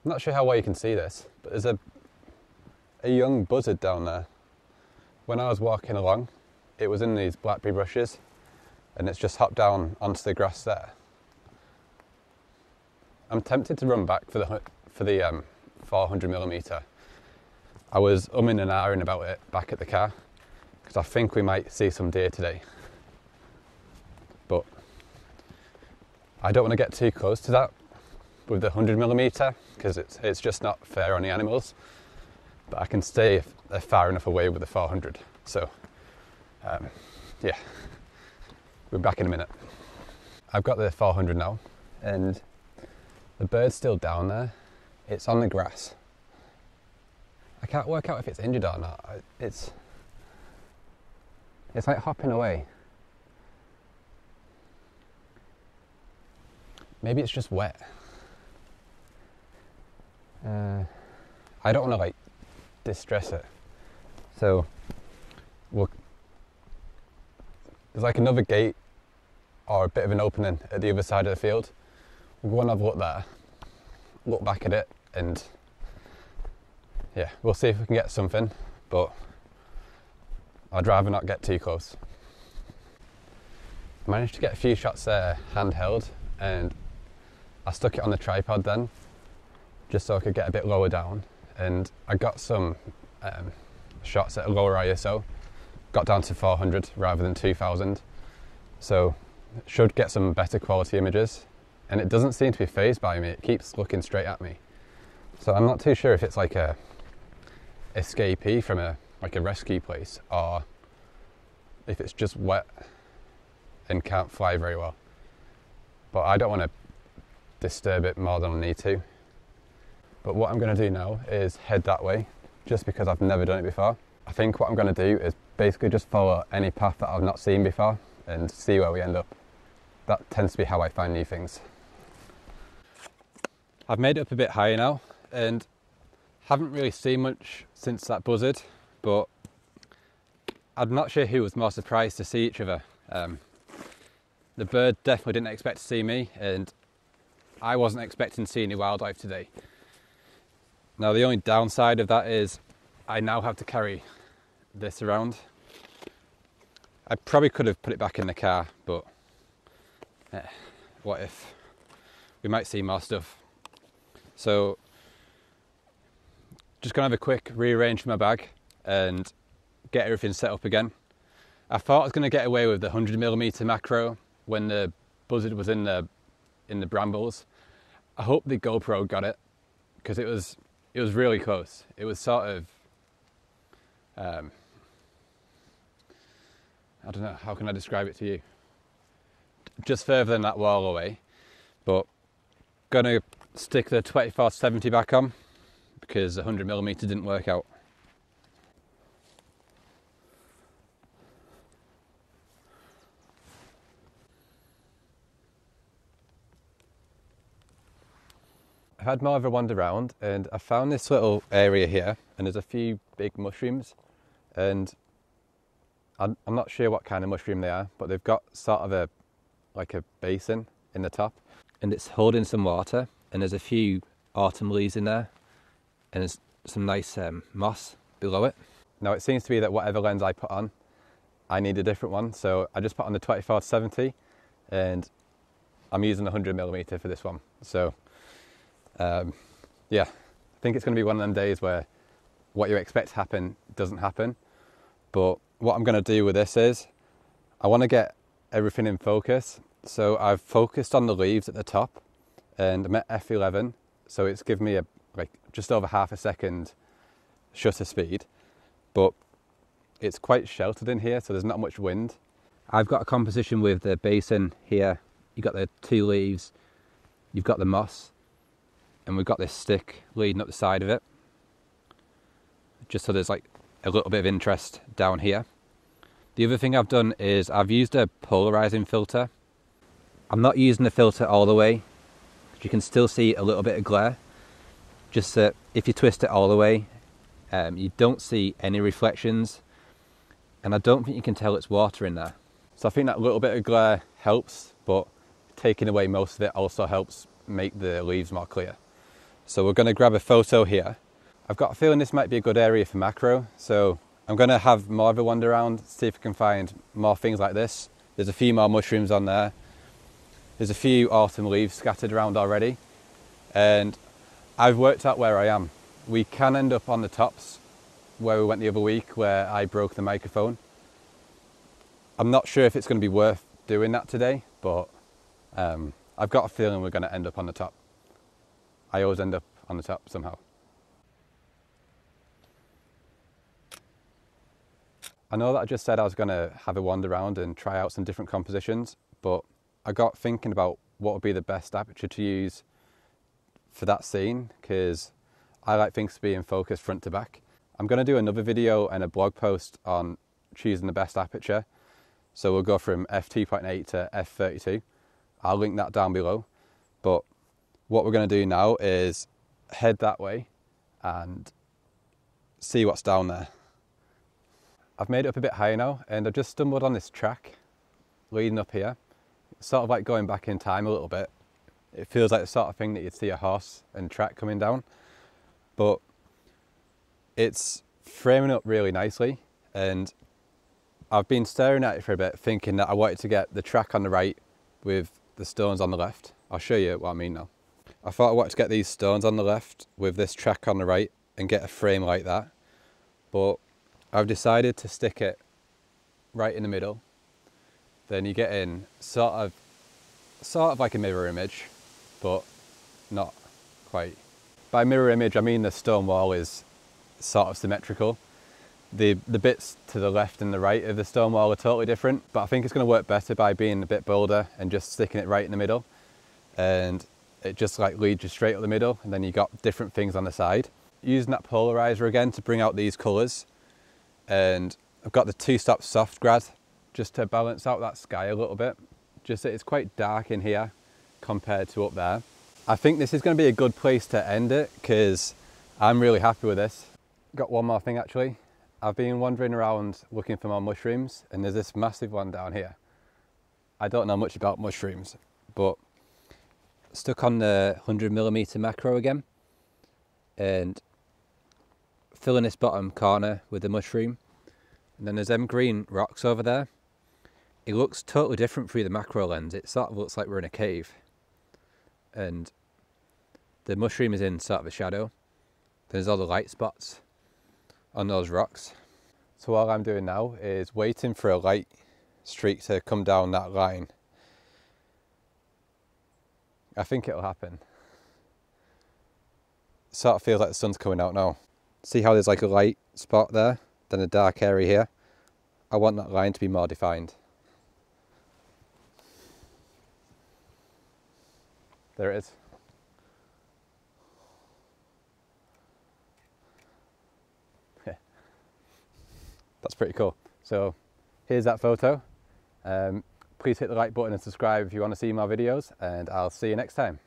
I'm not sure how well you can see this, but there's a young buzzard down there. When I was walking along, it was in these blackberry bushes, and it's just hopped down onto the grass there. I'm tempted to run back for the 400mm. I was umming and ahhing about it back at the car because I think we might see some deer today, but I don't want to get too close to that with the 100mm because it's just not fair on the animals. But I can stay far enough away with the 400. So yeah, we're back in a minute. I've got the 400 now, and the bird's still down there. It's on the grass. I can't work out if it's injured or not. It's like hopping away. Maybe it's just wet. I don't want to like distress it. So there's like another gate or a bit of an opening at the other side of the field. We'll go and have a look there, look back at it, and yeah, we'll see if we can get something, but I'd rather not get too close. I managed to get a few shots there handheld, and I stuck it on the tripod then, just so I could get a bit lower down, and I got some shots at a lower ISO, got down to 400 rather than 2000, so should get some better quality images. And it doesn't seem to be fazed by me, it keeps looking straight at me. So I'm not too sure if it's like a escapee from a rescue place, or if it's just wet and can't fly very well. But I don't want to disturb it more than I need to. But what I'm going to do now is head that way, just because I've never done it before. I think what I'm going to do is basically just follow any path that I've not seen before and see where we end up. That tends to be how I find new things. I've made it up a bit higher now and haven't really seen much since that buzzard, but I'm not sure who was more surprised to see each other. The bird definitely didn't expect to see me, and I wasn't expecting to see any wildlife today. Now the only downside of that is I now have to carry this around. I probably could have put it back in the car, but what if? We might see more stuff. So just gonna have a quick rearrange my bag and get everything set up again. I thought I was gonna get away with the 100mm macro when the buzzard was in the brambles. I hope the GoPro got it, because it was really close. It was sort of I don't know, how can I describe it to you? Just further than that wall away, but gonna stick the 24-70 back on because the 100mm didn't work out. I've had more of a wander around and I found this little area here, and there's a few big mushrooms, and I'm not sure what kind of mushroom they are, but they've got sort of a basin in the top, and it's holding some water, and there's a few autumn leaves in there, and there's some nice moss below it. Now it seems to be that whatever lens I put on, I need a different one, so I just put on the 24-70 and I'm using the 100mm for this one. So yeah, I think it's going to be one of them days where what you expect to happen doesn't happen. But what I'm going to do with this is I want to get everything in focus. So I've focused on the leaves at the top, and I'm at f11, so it's given me just over half a second shutter speed, but it's quite sheltered in here, so there's not much wind. I've got a composition with the basin here. You've got the two leaves, you've got the moss, and we've got this stick leading up the side of it, just so there's like a little bit of interest down here. The other thing I've done is I've used a polarizing filter. I'm not using the filter all the way, because you can still see a little bit of glare. Just that if you twist it all the way, you don't see any reflections, and I don't think you can tell it's water in there. So I think that little bit of glare helps, but taking away most of it also helps make the leaves more clear. So we're going to grab a photo here. I've got a feeling this might be a good area for macro, so I'm going to have more of a wander around, see if I can find more things like this. There's a few more mushrooms on there. There's a few autumn leaves scattered around already, and I've worked out where I am. We can end up on the tops where we went the other week, where I broke the microphone. I'm not sure if it's going to be worth doing that today, but I've got a feeling we're going to end up on the top. I always end up on the top somehow. I know that I just said I was going to have a wander around and try out some different compositions, but I got thinking about what would be the best aperture to use for that scene, because I like things to be in focus front to back. I'm going to do another video and a blog post on choosing the best aperture. So we'll go from f2.8 to f32. I'll link that down below. But what we're going to do now is head that way and see what's down there. I've made it up a bit higher now, and I've just stumbled on this track leading up here. It's sort of like going back in time a little bit. It feels like the sort of thing that you'd see a horse and track coming down. But it's framing up really nicely, and I've been staring at it for a bit, thinking that I wanted to get the track on the right with the stones on the left. I'll show you what I mean now. I thought I wanted to get these stones on the left with this track on the right and get a frame like that, but I've decided to stick it right in the middle. Then you get in sort of like a mirror image, but not quite. By mirror image, I mean the stone wall is sort of symmetrical. The bits to the left and the right of the stone wall are totally different, but I think it's going to work better by being a bit bolder and just sticking it right in the middle, and it just like leads you straight up the middle, and then you got different things on the side. Using that polarizer again to bring out these colours, and I've got the 2-stop soft grad just to balance out that sky a little bit. Just that it's quite dark in here compared to up there. I think this is going to be a good place to end it, because I'm really happy with this. Got one more thing actually. I've been wandering around looking for more mushrooms, and there's this massive one down here. I don't know much about mushrooms, but stuck on the 100mm macro again, and filling this bottom corner with the mushroom. And then there's them green rocks over there. It looks totally different through the macro lens. It sort of looks like we're in a cave, and the mushroom is in sort of a shadow. There's all the light spots on those rocks. So all I'm doing now is waiting for a light streak to come down that line. I think it'll happen. Sort of feels like the sun's coming out now. See how there's like a light spot there, then a dark area here? I want that line to be more defined. There it is. That's pretty cool. So here's that photo. Please hit the like button and subscribe if you want to see more videos, and I'll see you next time.